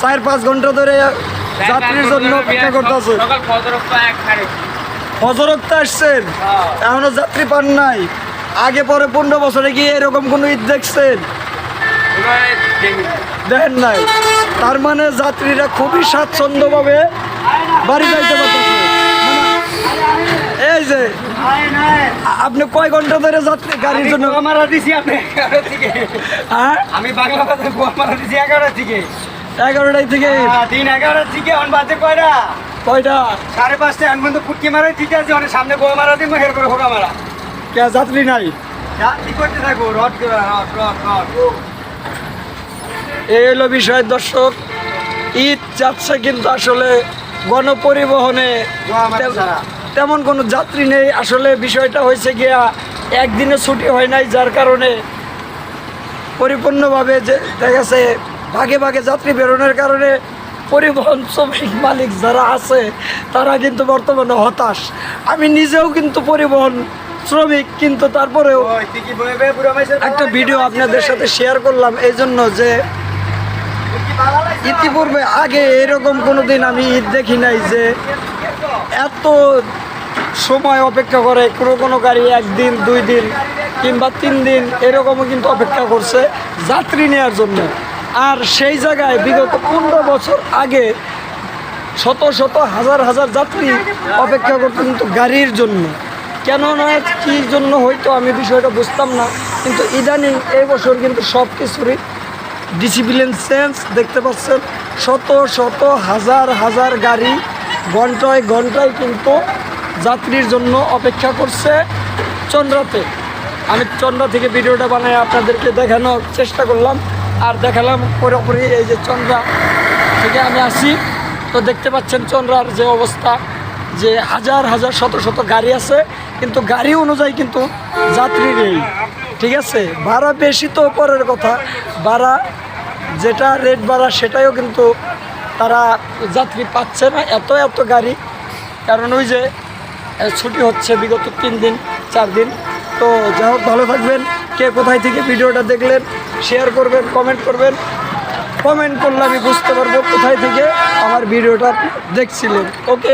4-5 ঘন্টা ধরে যাত্রীর জন্য অপেক্ষা করতেছে। ফজরত আসছেন, এখনো যাত্রী পান নাই। আগে পরে 15 বছরে গিয়ে এরকম কোনো ঈদ দেখছেন? দেখেন নাই। তার মানে যাত্রীরা খুবই স্বাচ্ছন্দ্যভাবে বাড়ি যাইতে পারতেছে। এই যে আপনি কয় ঘন্টা ধরে যাত্রী গাড়ির জন্য? আমি বাংলাদেশে গোয়ামারা দিছি 11টা থেকে। 11টায় থেকে? দিন 11টা থেকে অন বাজে কয়টা? কয়টা? 5:30 এখন পর্যন্ত ফুটকি মারাই ঠিক আছে। অনেক সামনে গোয়ামারা দিব, হের করে হোকা মারা। কে যাত্রী নাই? কি করতে থাকবো? রড এই হলো বিষয় দর্শক। ঈদ যাচ্ছে কিন্তু আসলে গণপরিবহনে তেমন কোনো যাত্রী নেই। আসলে বিষয়টা হয়েছে গিয়া একদিনে ছুটি হয় নাই, যার কারণে পরিপূর্ণভাবে যে দেখা গেছে ভাগে ভাগে যাত্রী বেরোনোর কারণে পরিবহন শ্রমিক মালিক যারা আছে তারা কিন্তু বর্তমানে হতাশ। আমি নিজেও কিন্তু পরিবহন শ্রমিক, কিন্তু তারপরেও একটা ভিডিও আপনাদের সাথে শেয়ার করলাম এই জন্য যে ইতিপূর্বে আগে এরকম কোনো দিন আমি ঈদ দেখি নাই যে এত সময় অপেক্ষা করে। কোনো গাড়ি 1 দিন 2 দিন কিংবা 3 দিন এরকমও কিন্তু অপেক্ষা করছে যাত্রী নেওয়ার জন্য। আর সেই জায়গায় বিগত 15 বছর আগে শত শত হাজার হাজার যাত্রী অপেক্ষা করতো কিন্তু গাড়ির জন্য। কেন নয়, কী জন্য হয়তো আমি বিষয়টা বুঝতাম না, কিন্তু ইদানিং এই বছর কিন্তু সব কিছুরই ডিসিপ্লিন চেঞ্জ দেখতে পাচ্ছেন। শত শত হাজার হাজার গাড়ি ঘন্টায় ঘন্টায় কিন্তু যাত্রীর জন্য অপেক্ষা করছে চন্দ্রাতে। আমি চন্দ্রা থেকে ভিডিওটা বানাই আপনাদেরকে দেখানোর চেষ্টা করলাম, আর দেখালাম পুরোপুরি এই যে চন্দ্রা থেকে আমি আসি। তো দেখতে পাচ্ছেন চন্দ্রার যে অবস্থা, যে হাজার হাজার শত শত গাড়ি আছে, কিন্তু গাড়ি অনুযায়ী কিন্তু যাত্রী নেই। ঠিক আছে, ভাড়া বেশি তো পরের কথা, ভাড়া যেটা রেট ভাড়া সেটাও কিন্তু তারা যাত্রী পাচ্ছে না, এত এত গাড়ি। কারণ ওই যে ছুটি হচ্ছে বিগত 3 দিন 4 দিন। তো যাই হোক, ভালো থাকবেন। কে কোথায় থেকে ভিডিওটা দেখলেন শেয়ার করবেন, কমেন্ট করবেন। কমেন্ট করলে আমি বুঝতে পারবো কোথায় থেকে আমার ভিডিওটা দেখছিলেন। ওকে।